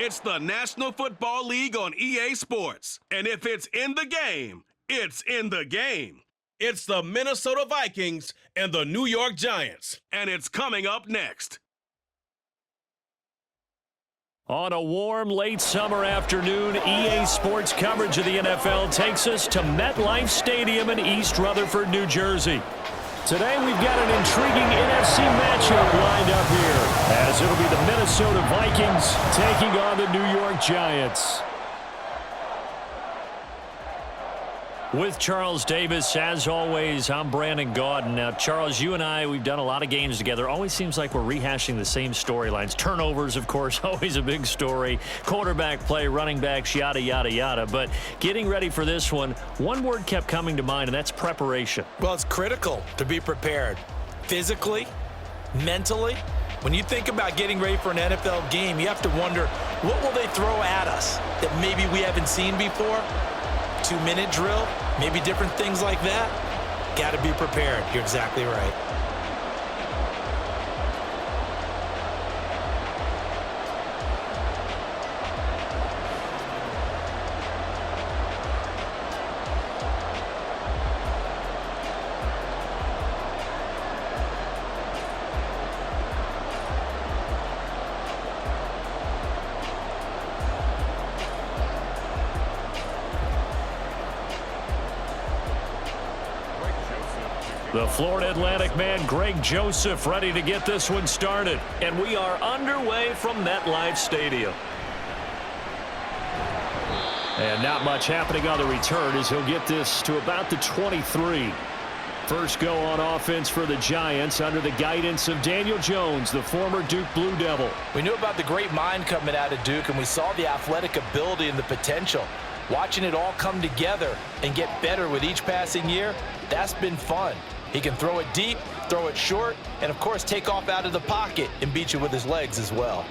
It's the National Football League on EA Sports. And if it's in the game, it's in the game. It's the Minnesota Vikings and the New York Giants. And it's coming up next. On a warm, late summer afternoon, EA Sports coverage of the NFL takes us to MetLife Stadium in East Rutherford, New Jersey. Today, we've got an intriguing NFC matchup lined up here, as it'll be the Minnesota Vikings taking on the New York Giants. With Charles Davis, as always, I'm Brandon Gaudin. Now, Charles, you and I, we've done a lot of games together. Always seems like we're rehashing the same storylines. Turnovers, of course, always a big story. Quarterback play, running backs, yada, yada, yada. But getting ready for this one word kept coming to mind, and that's preparation. Well, it's critical to be prepared. Physically, mentally. When you think about getting ready for an NFL game, you have to wonder, what will they throw at us that maybe we haven't seen before? 2-minute drill, maybe different things like that. Got to be prepared. You're exactly right. The Florida Atlantic man, Greg Joseph, ready to get this one started. And we are underway from MetLife Stadium. And not much happening on the return as he'll get this to about the 23. First go on offense for the Giants under the guidance of Daniel Jones, the former Duke Blue Devil. We knew about the great mind coming out of Duke, and we saw the athletic ability and the potential. Watching it all come together and get better with each passing year, that's been fun. He can throw it deep, throw it short, and, of course, take off out of the pocket and beat you with his legs as well.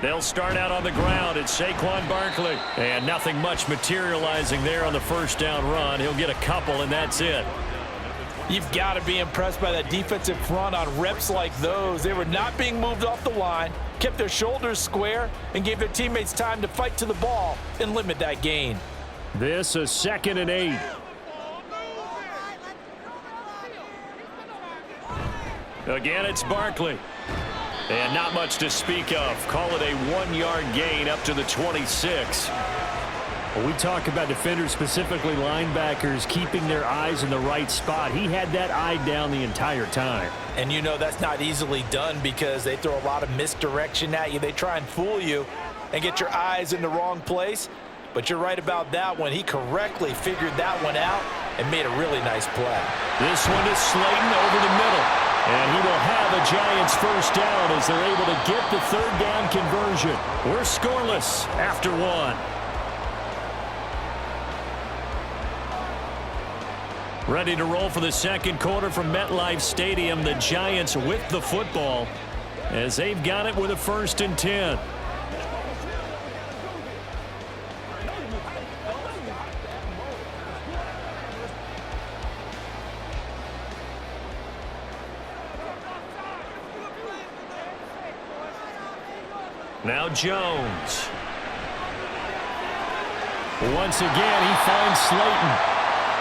They'll start out on the ground. It's Saquon Barkley. And nothing much materializing there on the first down run. He'll get a couple, and that's it. You've got to be impressed by that defensive front on reps like those. They were not being moved off the line, kept their shoulders square, and gave their teammates time to fight to the ball and limit that gain. This is 2nd and 8. Again, it's Barkley. And not much to speak of. Call it a 1-yard gain up to the 26. When we talk about defenders, specifically linebackers, keeping their eyes in the right spot, he had that eye down the entire time. And you know that's not easily done because they throw a lot of misdirection at you. They try and fool you and get your eyes in the wrong place. But you're right about that one. He correctly figured that one out and made a really nice play. This one is Slayton over the middle. And he will have a Giants first down as they're able to get the third down conversion. We're scoreless after one. Ready to roll for the second quarter from MetLife Stadium. The Giants with the football as they've got it with a 1st and 10. Now Jones. Once again, he finds Slayton.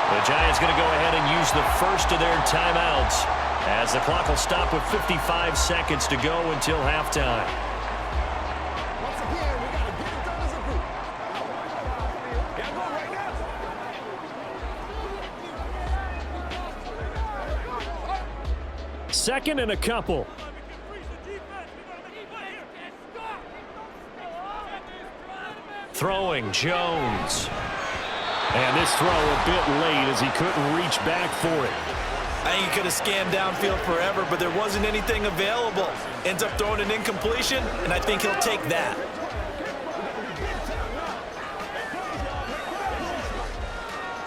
The Giants going to go ahead and use the first of their timeouts as the clock will stop with 55 seconds to go until halftime. Second and a couple. Throwing Jones. And this throw a bit late as he couldn't reach back for it. I think he could have scanned downfield forever, but there wasn't anything available. Ends up throwing an incompletion, and I think he'll take that.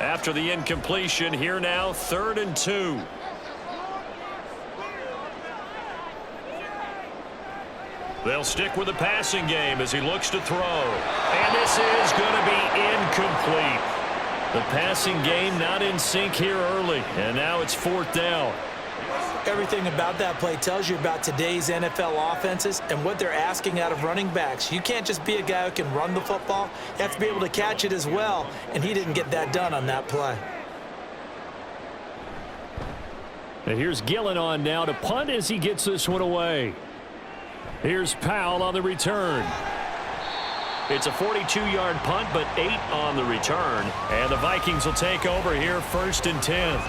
After the incompletion, here now, 3rd and 2. They'll stick with the passing game as he looks to throw. And this is going to be incomplete. The passing game not in sync here early, and now it's 4th down. Everything about that play tells you about today's NFL offenses and what they're asking out of running backs. You can't just be a guy who can run the football. You have to be able to catch it as well, and he didn't get that done on that play. And here's Gillen on now to punt as he gets this one away. Here's Powell on the return. It's a 42-yard punt, but 8 on the return. And the Vikings will take over here 1st and 10.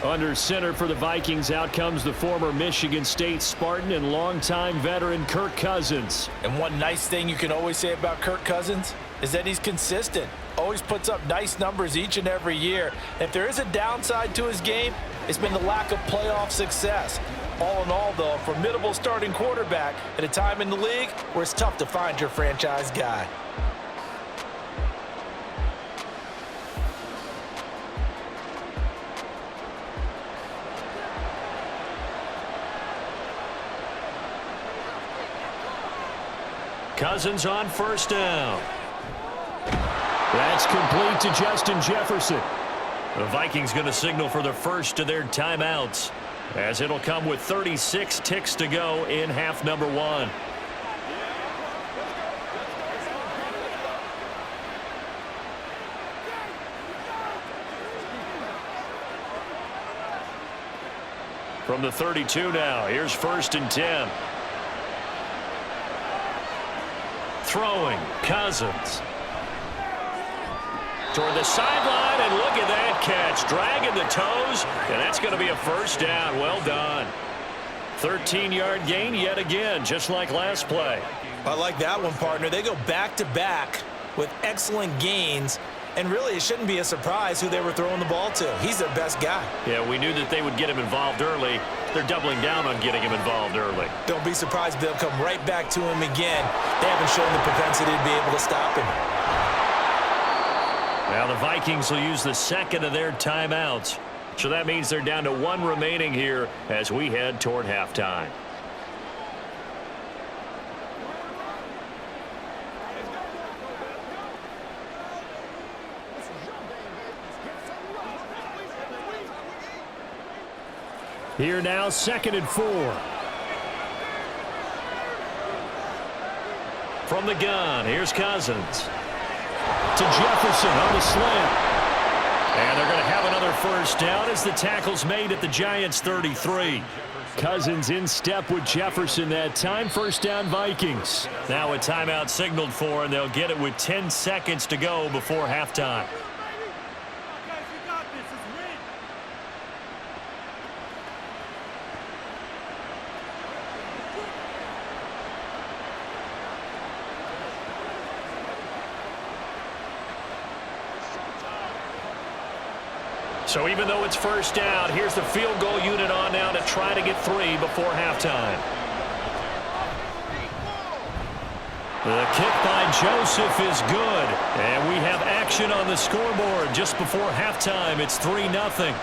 Under center for the Vikings, out comes the former Michigan State Spartan and longtime veteran Kirk Cousins. And one nice thing you can always say about Kirk Cousins is that he's consistent. Always puts up nice numbers each and every year. If there is a downside to his game, it's been the lack of playoff success. All in all, though, a formidable starting quarterback at a time in the league where it's tough to find your franchise guy. Cousins on 1st down. That's complete to Justin Jefferson. The Vikings going to signal for the first of their timeouts, as it'll come with 36 ticks to go in half number 1. From the 32 now, here's 1st and 10. Throwing, Cousins. Toward the sideline, and look at that catch. Dragging the toes, and that's going to be a 1st down. Well done. 13-yard gain yet again, just like last play. I like that one, partner. They go back-to-back with excellent gains, and really it shouldn't be a surprise who they were throwing the ball to. He's their best guy. Yeah, we knew that they would get him involved early. They're doubling down on getting him involved early. Don't be surprised if they'll come right back to him again. They haven't shown the propensity to be able to stop him. Now the Vikings will use the second of their timeouts. So that means they're down to 1 remaining here as we head toward halftime. Here now, 2nd and 4. From the gun, here's Cousins. To Jefferson on the slant. And they're going to have another 1st down as the tackle's made at the Giants' 33. Cousins in step with Jefferson that time. 1st down, Vikings. Now a timeout signaled for, and they'll get it with 10 seconds to go before halftime. So even though it's 1st down, here's the field goal unit on now to try to get 3 before halftime. The kick by Joseph is good. And we have action on the scoreboard just before halftime. It's 3-0.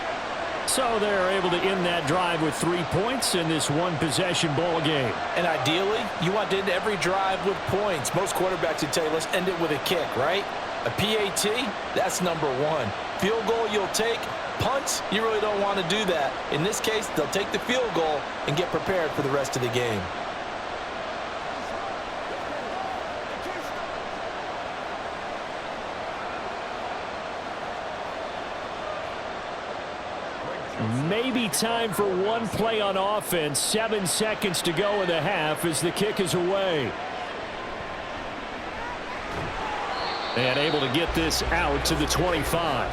So they're able to end that drive with 3 points in this one-possession ball game. And ideally, you want to end every drive with points. Most quarterbacks would tell you, let's end it with a kick, right? A PAT, that's number 1. Field goal you'll take. Punts, you really don't want to do that. In this case, they'll take the field goal and get prepared for the rest of the game. Maybe time for one play on offense. 7 seconds to go in the half as the kick is away. And able to get this out to the 25.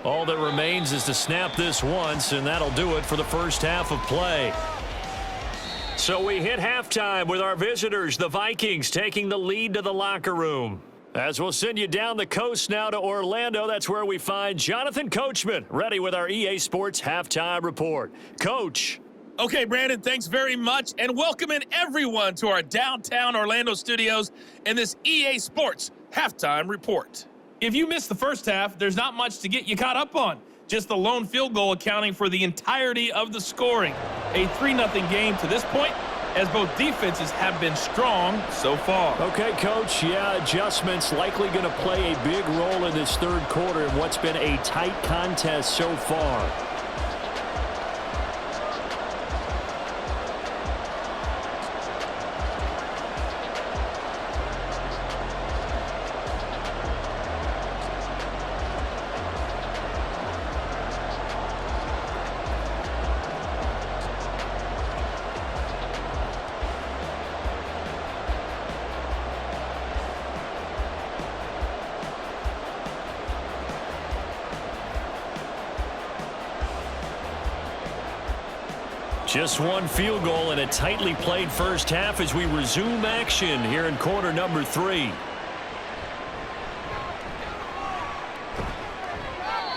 All that remains is to snap this once, and that'll do it for the first half of play. So we hit halftime with our visitors, the Vikings, taking the lead to the locker room. As we'll send you down the coast now to Orlando, that's where we find Jonathan Coachman, ready with our EA Sports Halftime Report. Coach. Okay, Brandon, thanks very much, and welcoming everyone to our downtown Orlando studios in this EA Sports Halftime Report. If you missed the first half, there's not much to get you caught up on. Just the lone field goal accounting for the entirety of the scoring. A 3-0 game to this point, as both defenses have been strong so far. Okay, Coach, yeah, adjustments likely going to play a big role in this third quarter in what's been a tight contest so far. Just one field goal and a tightly played first half as we resume action here in quarter number 3.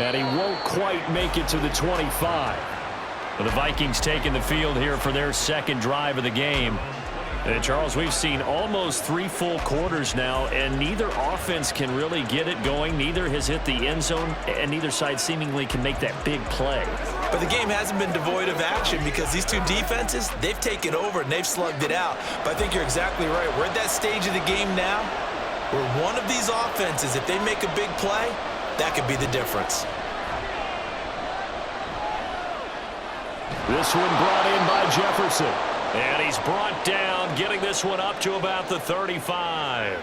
And he won't quite make it to the 25. But the Vikings taking the field here for their second drive of the game. And Charles, we've seen almost 3 full quarters now, and neither offense can really get it going. Neither has hit the end zone, and neither side seemingly can make that big play. But the game hasn't been devoid of action because these two defenses, they've taken over and they've slugged it out. But I think you're exactly right. We're at that stage of the game now where one of these offenses, if they make a big play, that could be the difference. This one brought in by Jefferson. And he's brought down, getting this one up to about the 35.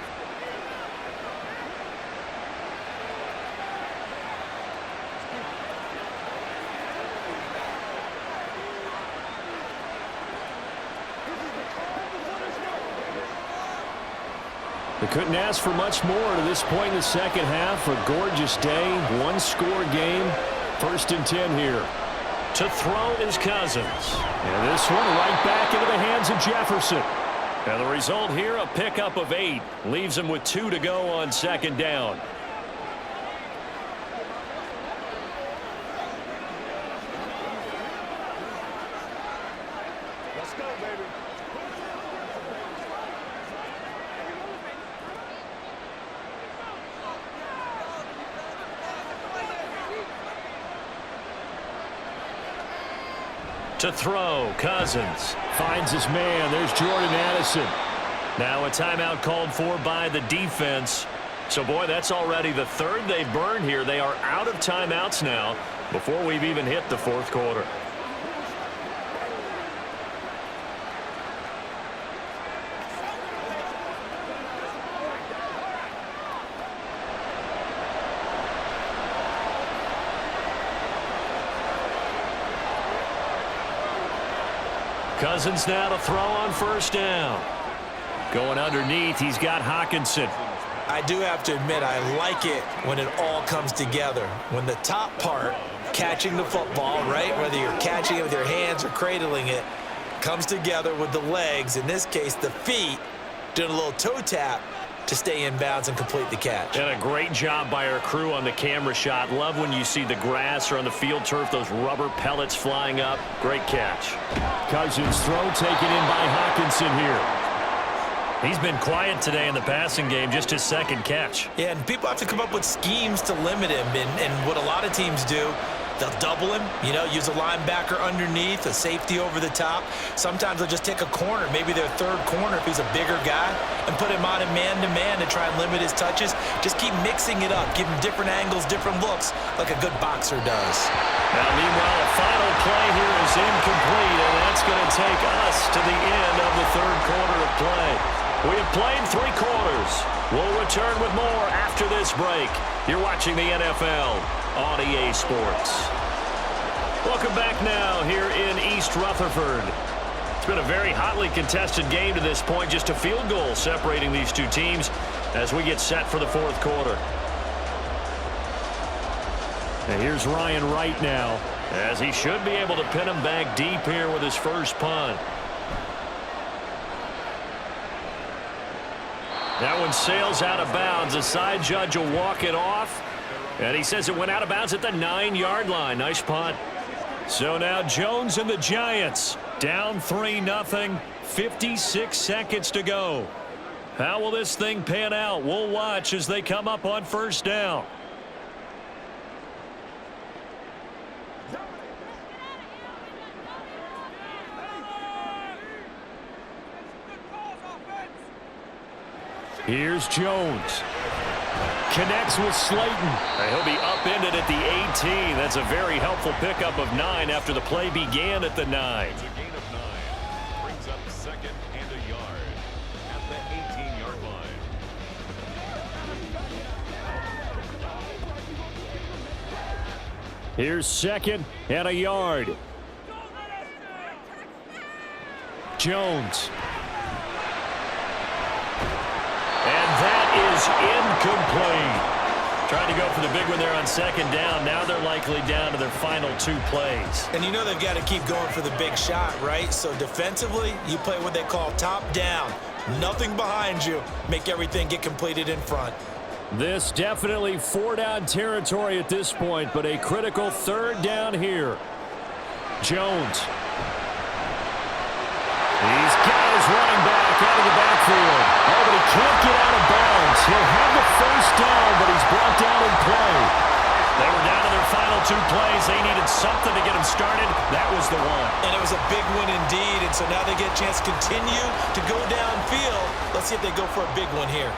They couldn't ask for much more to this point in the second half. A gorgeous day, one-score game. 1st and 10 here. To throw is Cousins. And this one right back into the hands of Jefferson. And the result here, a pickup of 8. Leaves him with 2 to go on 2nd down. Let's go, baby. To throw, Cousins finds his man. There's Jordan Addison. Now a timeout called for by the defense. So, boy, that's already the 3rd they've burned here. They are out of timeouts now before we've even hit the 4th quarter. Cousins now to throw on 1st down. Going underneath, he's got Hockenson. I do have to admit, I like it when it all comes together. When the top part, catching the football, right, whether you're catching it with your hands or cradling it, comes together with the legs, in this case the feet, doing a little toe tap to stay in bounds and complete the catch. And a great job by our crew on the camera shot. Love when you see the grass or on the field turf, those rubber pellets flying up. Great catch. Cousins throw taken in by Hockenson here. He's been quiet today in the passing game, just his 2nd catch. Yeah, and people have to come up with schemes to limit him, and what a lot of teams do, they'll double him, you know, use a linebacker underneath, a safety over the top. Sometimes they'll just take a corner, maybe their 3rd corner if he's a bigger guy, and put him on a man-to-man to try and limit his touches. Just keep mixing it up, give him different angles, different looks, like a good boxer does. Now, meanwhile, a final play here is incomplete, and that's going to take us to the end of the 3rd quarter of play. We have played 3 quarters. We'll return with more after this break. You're watching the NFL on EA Sports. Welcome back now here in East Rutherford. It's been a very hotly contested game to this point. Just a field goal separating these two teams as we get set for the 4th quarter. And here's Ryan Wright now, as he should be able to pin him back deep here with his first punt. That one sails out of bounds. The side judge will walk it off. And he says it went out of bounds at the 9-yard line. Nice punt. So now Jones and the Giants down 3-0. 56 seconds to go. How will this thing pan out? We'll watch as they come up on first down. Here's Jones. Connects with Slayton. He'll be upended at the 18. That's a very helpful pickup of 9 after the play began at the 9. It's a gain of 9. Brings up second and a yard at the 18-yard line. Here's second and a yard. Jones. And that is incomplete. Trying to go for the big one there on second down. Now they're likely down to their final 2 plays. And you know they've got to keep going for the big shot, right? So defensively, you play what they call top down. Nothing behind you. Make everything get completed in front. This definitely 4-down territory at this point, but a critical 3rd down here. Jones. He's got his running back out of the backfield. Oh, but he can't get out of bounds. He'll have the first down, but he's brought down in play. They were down to their final 2 plays. They needed something to get them started. That was the one. And it was a big one indeed, and so now they get a chance to continue to go downfield. Let's see if they go for a big one here.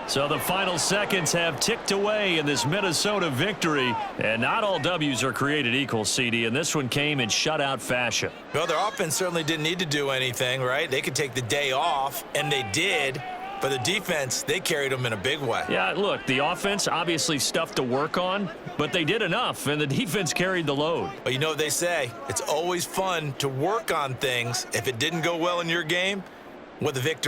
So the final seconds have ticked away in this Minnesota victory. And not all W's are created equal, CD, and this one came in shutout fashion. Well, their offense certainly didn't need to do anything, right? They could take the day off, and they did. But the defense, they carried them in a big way. Yeah, look, the offense, obviously stuff to work on, but they did enough, and the defense carried the load. But you know what they say, it's always fun to work on things. If it didn't go well in your game, with a victory.